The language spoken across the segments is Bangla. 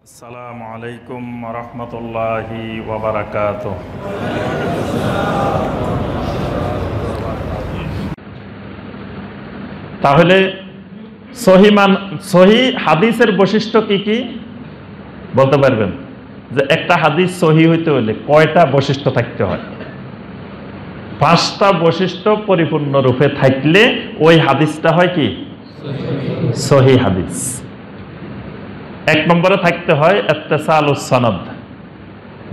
আসসালামু আলাইকুম ওয়া রাহমাতুল্লাহি ওয়া বারাকাতুহু। তাহলে সহি হাদিসের বৈশিষ্ট্য কি কি বলতে পারবেন? যে একটা হাদিস সহি হইতে হলে কয়টা বৈশিষ্ট্য থাকতে হয়? 5টা বৈশিষ্ট্য পরিপূর্ণ রূপে থাকলে ওই হাদিসটা হয় কি সহি হাদিস। 1 নম্বরে থাকতে হয় ইত্তিসালুস সনদ,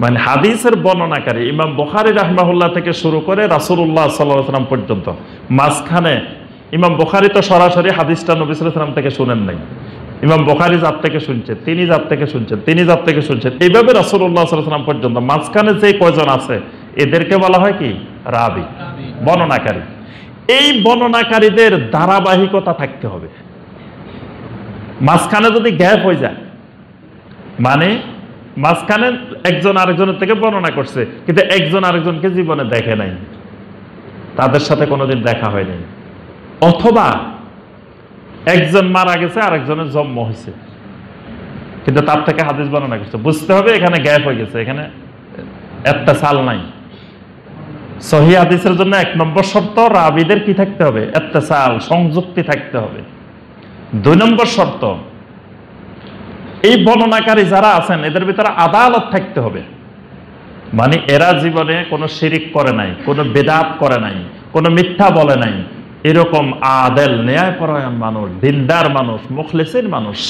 মানে হাদিসের বর্ণনাকারী ইমাম বুখারী রাহিমাহুল্লাহ থেকে শুরু করে রাসূলুল্লাহ সাল্লাল্লাহু আলাইহি ওয়াসাল্লাম পর্যন্ত। মাঝখানে ইমাম বুখারী তো সরাসরি হাদিসটা নবী সাল্লাল্লাহু আলাইহি ওয়াসাল্লাম থেকে শুনেন নাই, ইমাম বুখারী যার থেকে শুনছেন, তিনি যার থেকে শুনছেন, তিনি যার থেকে শুনছেন, এইভাবে রাসূলুল্লাহ সাল্লাল্লাহু আলাইহি ওয়াসাল্লাম পর্যন্ত মাঝখানে যে কয়জন আছে এদেরকে বলা হয় কি রাবী, বর্ণনাকারী। এই বর্ণনাকারীদের ধারাবাহিকতা থাকতে হবে। মাঝখানে যদি গ্যাপ হয়ে যায়, মানে মাঝখানে একজন আরেকজনের থেকে বর্ণনা করছে কিন্তু একজন আরেকজনকে জীবনে দেখে নাই, তাদের সাথে কোনোদিন দেখা হয়নি, অথবা একজন মারা গেছে আরেকজনের জন্ম হয়েছে কিন্তু তার থেকে হাদিস বর্ণনা করছে, বুঝতে হবে এখানে গ্যাপ হয়ে গেছে, এখানে ইত্তিসাল নাই। সহি হাদিসের জন্য 1 নম্বর শর্ত রাবীদের কি থাকতে হবে? ইত্তিসাল, সংযুক্তি থাকতে হবে। 2 নম্বর শর্ত, এই বর্ণনাকারী যারা আছেন এদের ভিতরে আদালত থাকতে হবে, মানে এরা জীবনে কোনো শিরিক করে নাই, কোনো বেদাত করে নাই, কোনো মিথ্যা বলে নাই, এরকম আদেল ন্যায়পরায়ণ মানুষ, দিনদার মানুষ, মুখলিসিন মানুষ।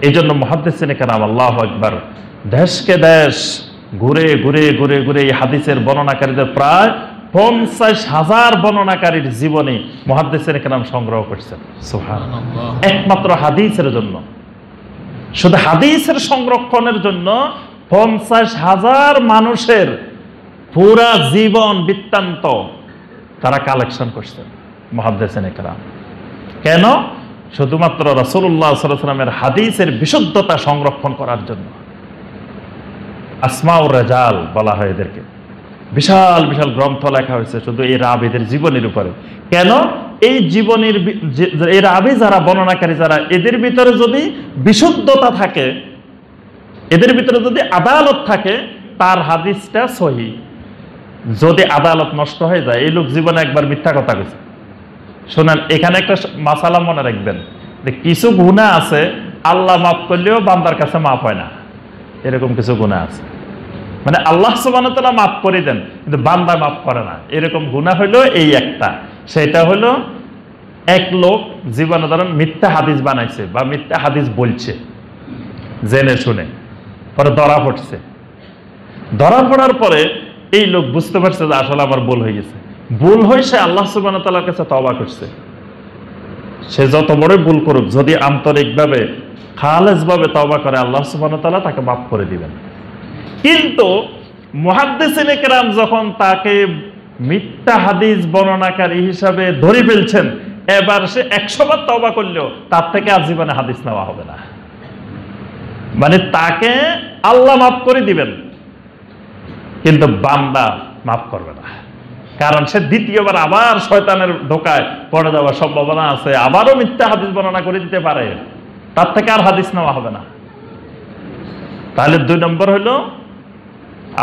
এই জন্য মুহাদ্দিসিনে কেরাম আল্লাহু আকবার দেশকে দেশ ঘুরে ঘুরে ঘুরে ঘুরে এই হাদিসের বর্ণনাকারীদের প্রায় 50,000 বর্ণনাকারীর জীবনী মুহাদ্দিসিনে কেরাম সংগ্রহ করছেন। সুবহানাল্লাহ। একমাত্র হাদিসের জন্য, শুধু হাদিসের সংরক্ষণের জন্য 50,000 মানুষের পুরা জীবন বৃত্তান্ত তারা কালেকশন করছেন মুহাদ্দিসিনে কেরাম। কেন? শুধুমাত্র রাসূলুল্লাহ সাল্লাল্লাহু আলাইহি ওয়াসাল্লামের হাদিসের বিশুদ্ধতা সংরক্ষণ করার জন্য। আসমাউর রিজাল বলা হয় এদেরকে। বিশাল বিশাল গ্রন্থ লেখা হয়েছে শুধু এই রাবীদের জীবনের উপরে। কেন? এই জীবনের এই রাবী যারা, বর্ণনাকারী যারা, এদের ভিতরে যদি বিশুদ্ধতা থাকে, এদের ভিতরে যদি আদালত থাকে, তার হাদিসটা সহি। যদি আদালত নষ্ট হয়ে যায়, এই লোক জীবনে একবার মিথ্যা কথা কইছে, শোনেন এখানে একটা মাসালা মনে রাখবেন যে কিছু গুনাহ আছে আল্লাহ মাফ করলেও বান্দার কাছে মাফ হয় না, এরকম কিছু গুনাহ আছে। মানে আল্লাহ সুবহানাহু ওয়া তাআলা মাফ করে দেন কিন্তু বান্দা মাফ করে না, এরকম গুনাহ হইলো এই একটা। সেটা হলো এক লোক জীবনে ধরেন মিথ্যা হাদিস বানাইছে বা মিথ্যা হাদিস বলছে জেনে শুনে, পরে ধরা পড়ছে। ধরা পড়ার পরে এই লোক বুঝতে পারছে যে আসলে আমার ভুল হয়ে গেছে। ভুল হয়ে সে আল্লাহ সুবহানাহু ওয়া তাআলার কাছে তওবা করছে। সে যত বড় ভুল করুক, যদি আন্তরিকভাবে খালেসভাবে তওবা করে, আল্লাহ সুবহানাহু ওয়া তাআলা তাকে মাফ করে দিবেন। কিন্তু মুহাদ্দিসিনে কেরাম যখন তাকে মিথ্যা হাদিস বর্ণনাকারী হিসাবে ধরে ফেলছেন, এবার সে 100 বার তওবা করলেও তার থেকে আজীবনে হাদিস নেওয়া হবে না। মানে তাকে আল্লাহ মাফ করে দিবেন কিন্তু বান্দা মাফ করবে না, কারণ সে দ্বিতীয়বার আবার শয়তানের ধোকায় পড়ে যাওয়ার সম্ভাবনা আছে, আবারও মিথ্যা হাদিস বর্ণনা করে দিতে পারে, তার থেকে আর হাদিস নেওয়া হবে না। তাহলে 2 নম্বর হলো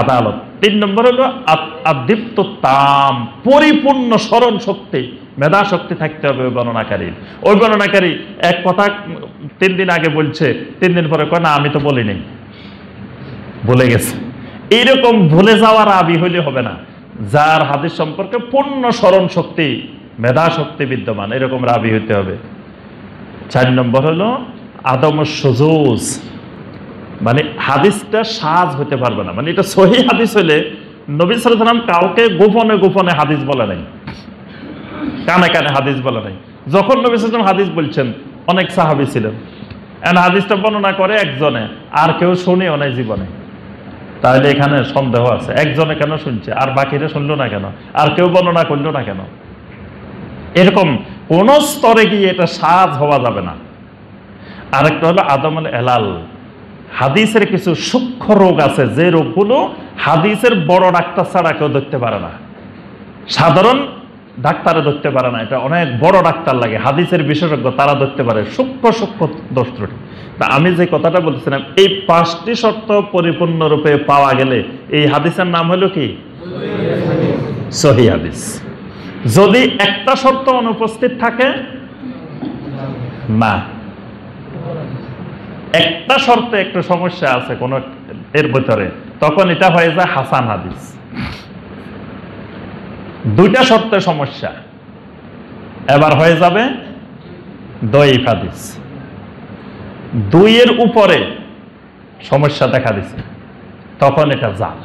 আদালত। 3 নম্বর হলো আদীপ্ত তাম, পরিপূর্ণ স্মরণ শক্তি, মেধা শক্তি থাকতে হবে ওই বর্ণনাকারীর। ওই বর্ণনাকারী এক কথা 3 দিন আগে বলছে, 3 দিন পরে কয় না আমি তো বলি নাই, ভুলে গেছে। এইরকম ভুলে যাওয়া রাবী হইলে হবে না। যার হাদিস সম্পর্কে পূর্ণ স্মরণ শক্তি, মেধা শক্তি বিদ্যমান, এরকম রাবী হইতে হবে। 4 নম্বর হলো আদমুস শুযুজ, মানে হাদিসটা সাজ হতে পারবে না। মানে এটা সহি হাদিস হলে নবী সাল্লাল্লাহু আলাইহি ওয়াসাল্লাম কাউকে গোপনে গোপনে হাদিস বলে নাই, কানে কানে হাদিস বলে নাই। যখন নবী সাল্লাল্লাহু আলাইহি ওয়াসাল্লাম হাদিস বলছেন, অনেক সাহাবী ছিলেন, এন্ড হাদিসটা বর্ণনা করে একজনে, আর কেউ শুনেও নাই জীবনে। তাহলে এখানে সন্দেহ আছে, একজনে কেন শুনছে আর বাকিরা শুনলো না কেন, আর কেউ বর্ণনা করলো না কেন? এরকম কোন স্তরে গিয়ে এটা সাজ হওয়া যাবে না। আরেকটা হলো আদমুল এলাল, হাদিসের কিছু সূক্ষ্ম রোগ আছে যে রোগগুলো হাদিসের বড় ডাক্তার ছাড়া কেউ ধরতে পারে না, সাধারণ ডাক্তারে ধরতে পারে না, এটা অনেক বড় ডাক্তার লাগে, হাদিসের বিশেষজ্ঞ তারা ধরতে পারে সূক্ষ্ম সূক্ষ্ম দোষ ত্রুটি। তা আমি যে কথাটা বলছিলাম, এই 5টি শর্ত পরিপূর্ণরূপে পাওয়া গেলে এই হাদিসের নাম হলো কি? সহিহ হাদিস। যদি একটা শর্ত অনুপস্থিত থাকে, না, একটা শর্তে একটু সমস্যা আছে কোন এর ভিতরে, তখন এটা হয়ে যায় হাসান হাদিস। 2টা শর্তে সমস্যা, এবার হয়ে যাবে দঈফ হাদিস। 2 এর উপরে সমস্যা দেখা দিছে, তখন এটা জাল।